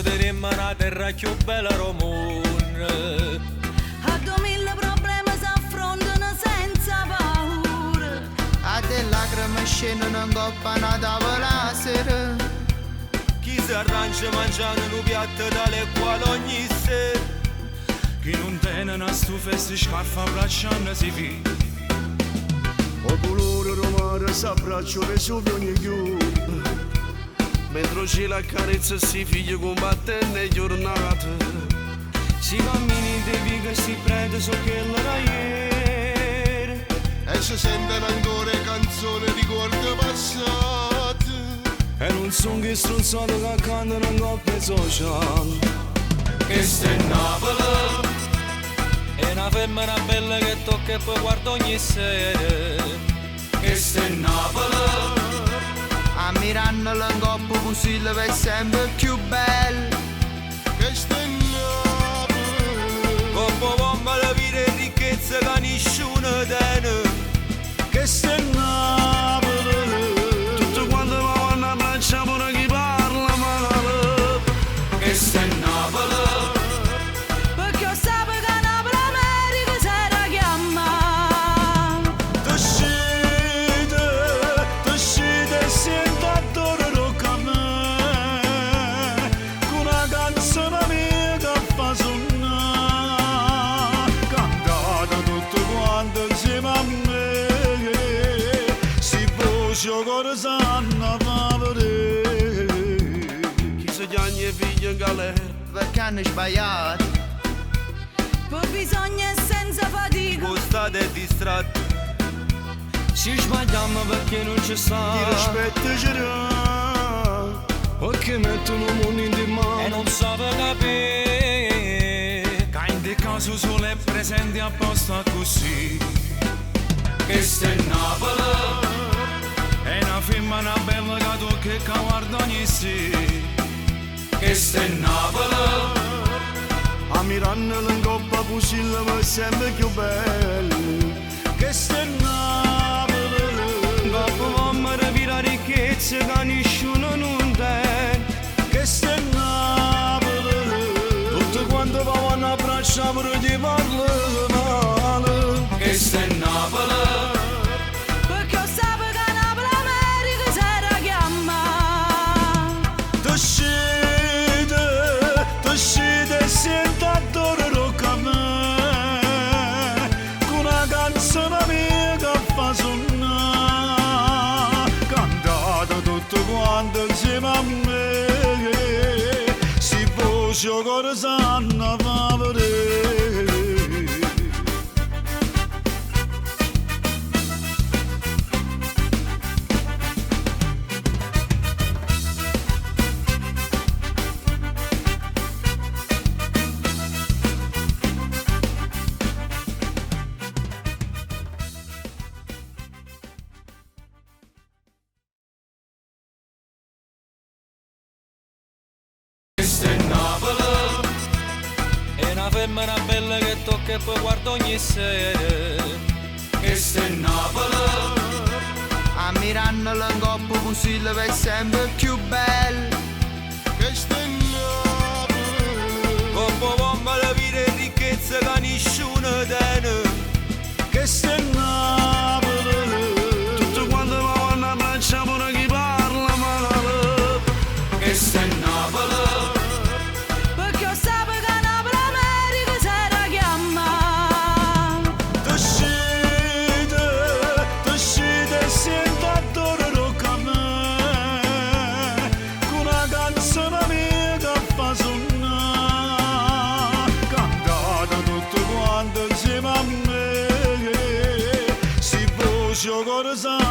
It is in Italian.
teniamo una terra più bella del mondo. A 2000 problemi si affrontano senza paura. A te lacrime scendono in coppa una tavola sera. Chi si arrangia mangiando un piatto dalle quali ogni sera. Chi non tiene una stufa e si scarfa abbracciando si fi. O colore romano s'abbraccio Vesuvio ogni giorno. Mentre cielo accarezza si figli combattendo e giornate. Si cammini di viga e si prende so che l'era ieri. E si sentono ancora canzoni di ricordi passati. E non sono che stronzate che cantano in coppie sociali. Questa è Napoli, è una femmina bella che tocca e poi guarda ogni sera. Questa è Napoli, Ammirandolo in coppa così le vede sempre più belle. Questa è Napoli. come bomba la vita e ricchezza che nessuno tiene. Questa è Napoli. Tutto quanto mi vanno a abbracciare pure chi parla male. Questa è Napoli, Perché io sapevo che Napoli America si era chiamata. T'uscite e sento adoro a me. Con una canzone mia che fa suonare. Cantata tutto quanto insieme a me. Si voce cuore sanno fa vedere. Chi si chiama i figli in galera. Perché hanno sbagliato. Per bisogno e senza fatica. voi state distratti. Si sbagliamo perché non ci Ti sta. rispetterà. Perché mettono un mondo in di E mano. non sape capire. Che in de caso solo è presente apposta così. Questa è Napoli, È una femmina bella che tocca e che guarda ogni sera. questa è Napoli, Ammirandolo in coppa così le vede sempre più belle. Questa è Napoli. Dopo mamma rapire ricchezza che nessuno non tiene. Questa è Napoli. Tutto quanto vanno a abbracciare pure chi parla male. questa è Napoli, Perché io sapevo che Napoli America si era chiamata. T'uscite e sento adoro a me. Con una canzone mia che fa suonare. Cantata tutto quanto insieme a me. Si voce cuore sanno fa vedere. questa è Napoli, è una femmina bella che tocca e poi guarda ogni sera. Questa è Napoli, Ammirandolo in coppa così le vede sempre più belle. Questa è Napoli. come bomba la vita e ricchezza che nessuno tiene. Questa è Napoli. Tutto quanto mi vanno a abbracciare pure chi parla male. Questa è Napoli, Perché io sapevo che Napoli America si era chiamata. T'uscite e sento adoro a me. Con una canzone mia che fa suonare. Cantata tutto quanto insieme a me. Si voce cuore sanno